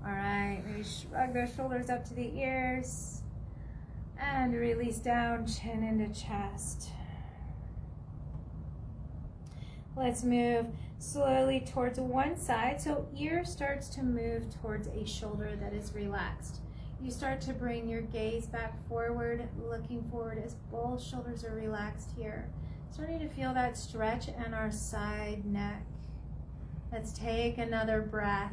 All right, maybe shrug those shoulders up to the ears. And release down, chin into chest. Let's move slowly towards one side. So ear starts to move towards a shoulder that is relaxed. You start to bring your gaze back forward, looking forward as both shoulders are relaxed here. Starting to feel that stretch in our side neck. Let's take another breath.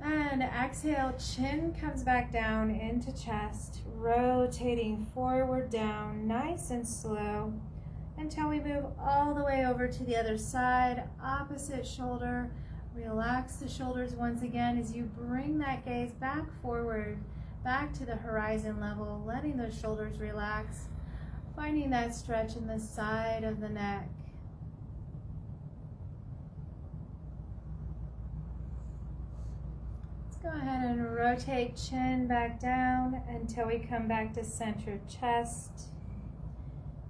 And exhale, chin comes back down into chest, rotating forward down, nice and slow, until we move all the way over to the other side, opposite shoulder. Relax the shoulders once again as you bring that gaze back forward, back to the horizon level, letting those shoulders relax, finding that stretch in the side of the neck. Go ahead and rotate chin back down until we come back to center chest.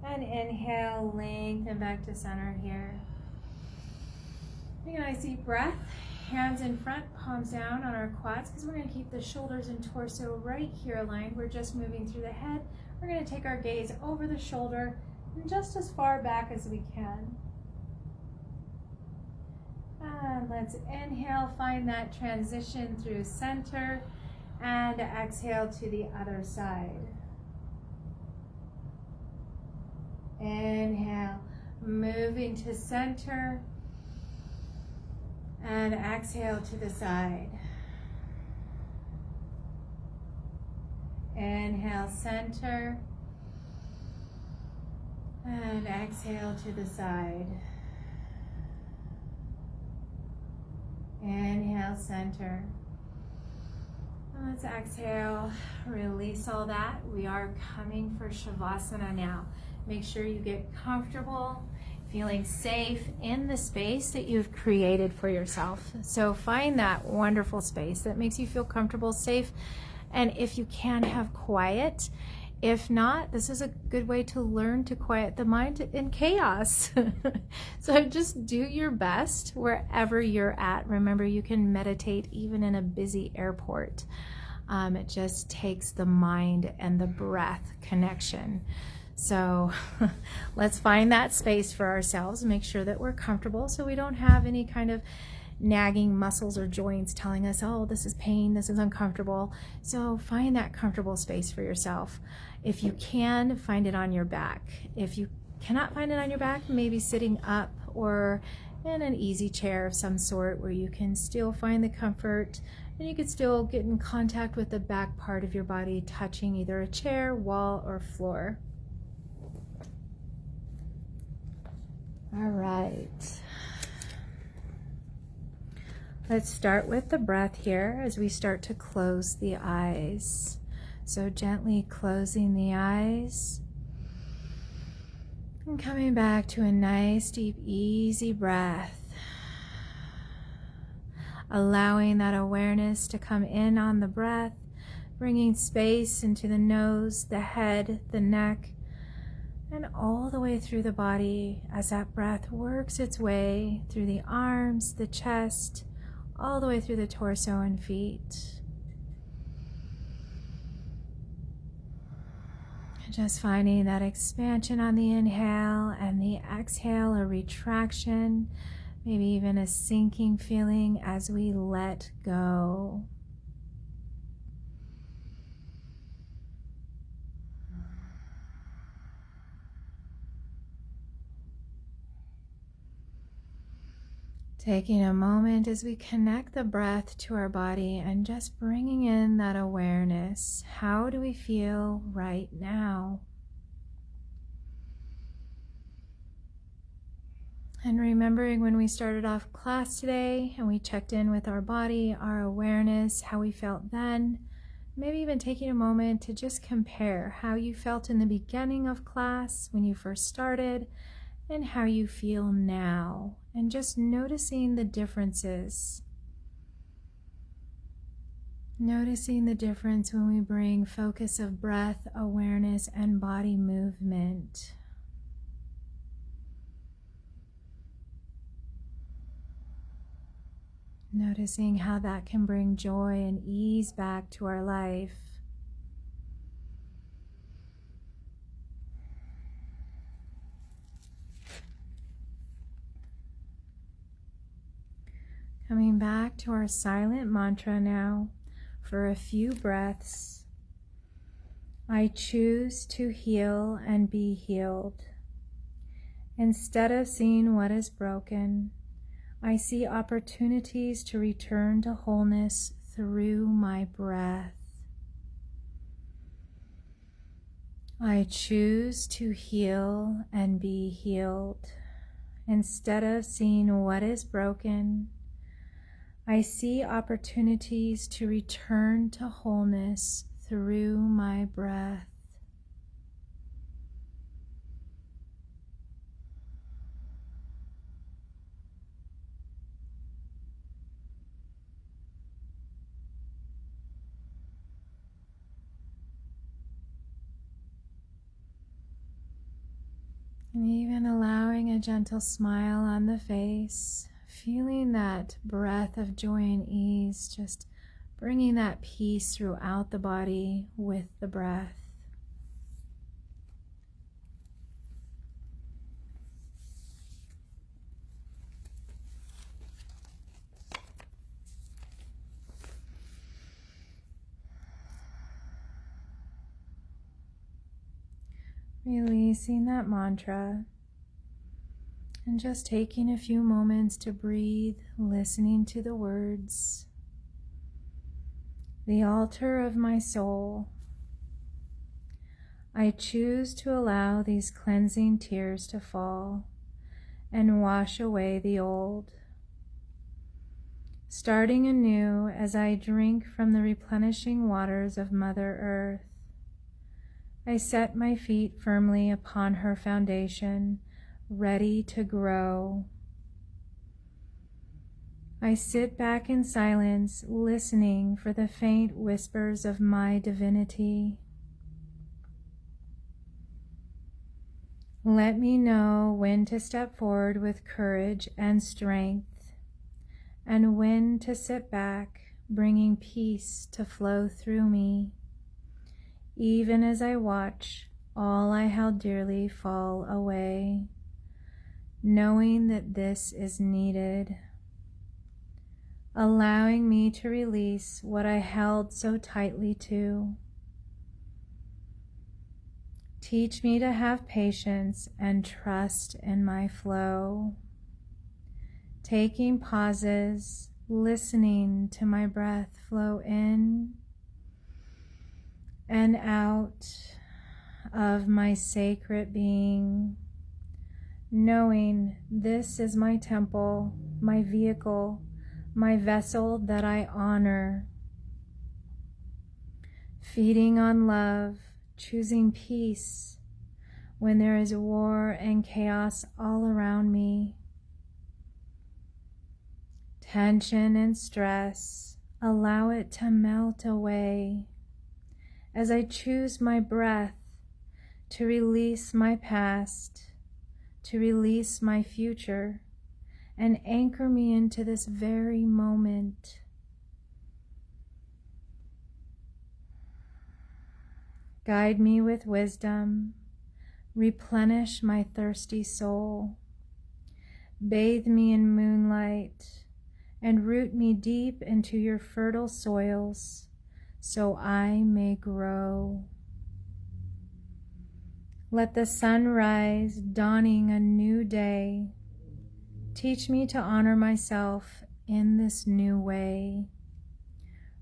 And inhale, lengthen back to center here. Take a nice deep breath. Hands in front, palms down on our quads, because we're going to keep the shoulders and torso right here aligned. We're just moving through the head. We're going to take our gaze over the shoulder and just as far back as we can. And let's inhale, find that transition through center, and exhale to the other side. Inhale, moving to center, and exhale to the side. Inhale, center, And exhale to the side. Inhale, center. And let's exhale, release all that. We are coming for Shavasana now. Make sure you get comfortable, feeling safe in the space that you've created for yourself. So find that wonderful space that makes you feel comfortable, safe, and if you can, have quiet. If not, this is a good way to learn to quiet the mind in chaos. So just do your best wherever you're at. Remember, you can meditate even in a busy airport. It just takes the mind and the breath connection. So let's find that space for ourselves. Make sure that we're comfortable so we don't have any kind of nagging muscles or joints telling us, oh, this is pain, this is uncomfortable. So find that comfortable space for yourself. If you can, find it on your back. If you cannot find it on your back, maybe sitting up or in an easy chair of some sort where you can still find the comfort and you can still get in contact with the back part of your body, touching either a chair, wall, or floor. All right. Let's start with the breath here as we start to close the eyes. So gently closing the eyes and coming back to a nice, deep, easy breath. Allowing that awareness to come in on the breath, bringing space into the nose, the head, the neck, and all the way through the body as that breath works its way through the arms, the chest, all the way through the torso and feet. Just finding that expansion on the inhale and the exhale, a retraction, maybe even a sinking feeling as we let go. Taking a moment as we connect the breath to our body and just bringing in that awareness. How do we feel right now? And remembering when we started off class today and we checked in with our body, our awareness, how we felt then. Maybe even taking a moment to just compare how you felt in the beginning of class when you first started and how you feel now, and just noticing the differences. Noticing the difference when we bring focus of breath, awareness, and body movement. Noticing how that can bring joy and ease back to our life. Coming back to our silent mantra now for a few breaths. I choose to heal and be healed. Instead of seeing what is broken, I see opportunities to return to wholeness through my breath. I choose to heal and be healed. Instead of seeing what is broken, I see opportunities to return to wholeness through my breath. And even allowing a gentle smile on the face, feeling that breath of joy and ease, just bringing that peace throughout the body with the breath. Releasing that mantra and just taking a few moments to breathe, listening to the words. The altar of my soul. I choose to allow these cleansing tears to fall and wash away the old, starting anew as I drink from the replenishing waters of Mother Earth. I set my feet firmly upon her foundation, ready to grow. I sit back in silence, listening for the faint whispers of my divinity. Let me know when to step forward with courage and strength, and when to sit back, bringing peace to flow through me, even as I watch all I held dearly fall away, knowing that this is needed, allowing me to release what I held so tightly to. Teach me to have patience and trust in my flow, taking pauses, listening to my breath flow in and out of my sacred being, knowing this is my temple, my vehicle, my vessel that I honor, feeding on love, choosing peace when there is war and chaos all around me. Tension and stress, allow it to melt away as I choose my breath to release my past, to release my future, and anchor me into this very moment. Guide me with wisdom, replenish my thirsty soul, bathe me in moonlight, and root me deep into your fertile soils so I may grow. Let the sun rise, dawning a new day. Teach me to honor myself in this new way.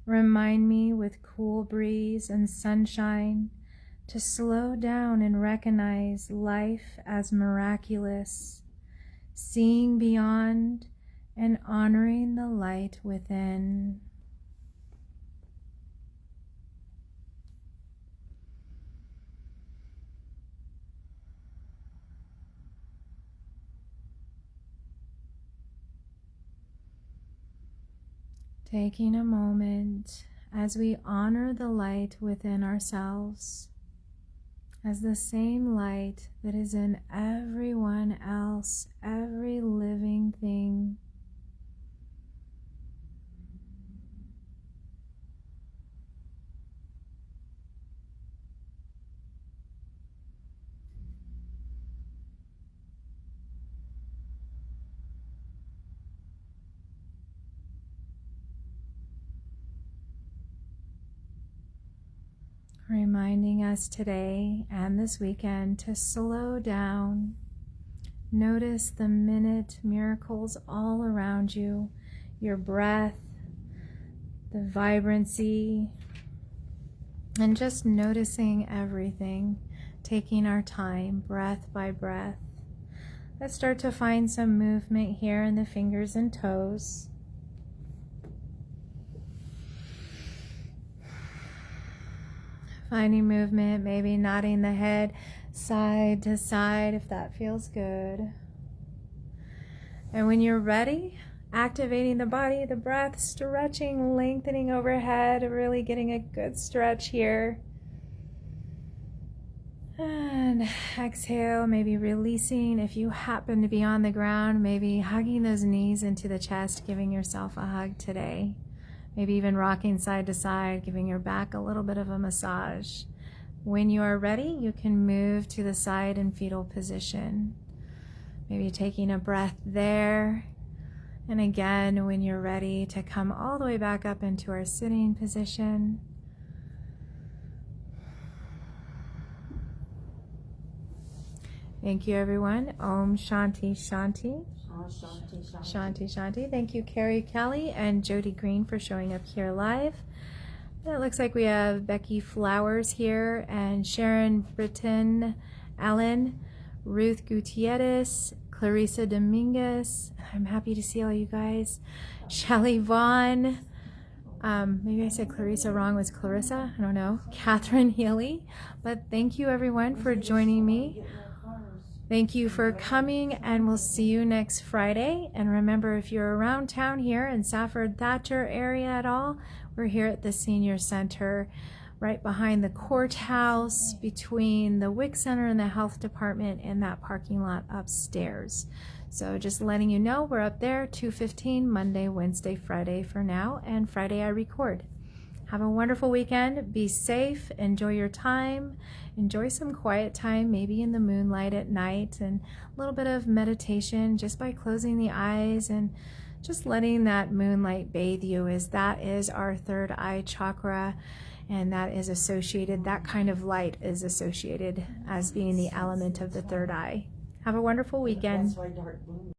Remind me with cool breeze and sunshine to slow down and recognize life as miraculous, seeing beyond and honoring the light within. Taking a moment as we honor the light within ourselves as the same light that is in everyone else, every living thing. Reminding us today and this weekend to slow down. Notice the minute miracles all around you, your breath, the vibrancy, and just noticing everything, taking our time, breath by breath. Let's start to find some movement here in the fingers and toes. Finding movement, maybe nodding the head side to side if that feels good. And when you're ready, activating the body, the breath, stretching, lengthening overhead, really getting a good stretch here. And exhale, maybe releasing. If you happen to be on the ground, maybe hugging those knees into the chest, giving yourself a hug today. Maybe even rocking side to side, giving your back a little bit of a massage. When you are ready, you can move to the side in fetal position. Maybe taking a breath there. And again, when you're ready to come all the way back up into our sitting position. Thank you, everyone. Om Shanti Shanti. Shanti Shanti. Thank you, Carrie Kelly and Jody Green, for showing up here live. It looks like we have Becky Flowers here and Sharon Britton Allen, Ruth Gutierrez, Clarissa Dominguez. I'm happy to see all you guys. Shelly Vaughn. Maybe I said Clarissa wrong, was Clarissa, I don't know. Catherine Healy. But thank you everyone for joining me. Thank you for coming, and we'll see you next Friday. And remember, if you're around town here in Safford Thatcher area at all, we're here at the Senior Center, right behind the courthouse, between the WIC Center and the Health Department, in that parking lot upstairs. So just letting you know, we're up there 2:15 Monday, Wednesday, Friday for now, and Friday I record. Have a wonderful weekend. Be safe. Enjoy your time. Enjoy some quiet time, maybe in the moonlight at night, and a little bit of meditation just by closing the eyes and just letting that moonlight bathe you, as that is our third eye chakra, and that is associated, that kind of light is associated as being the element of the third eye. Have a wonderful weekend. That's why dark blue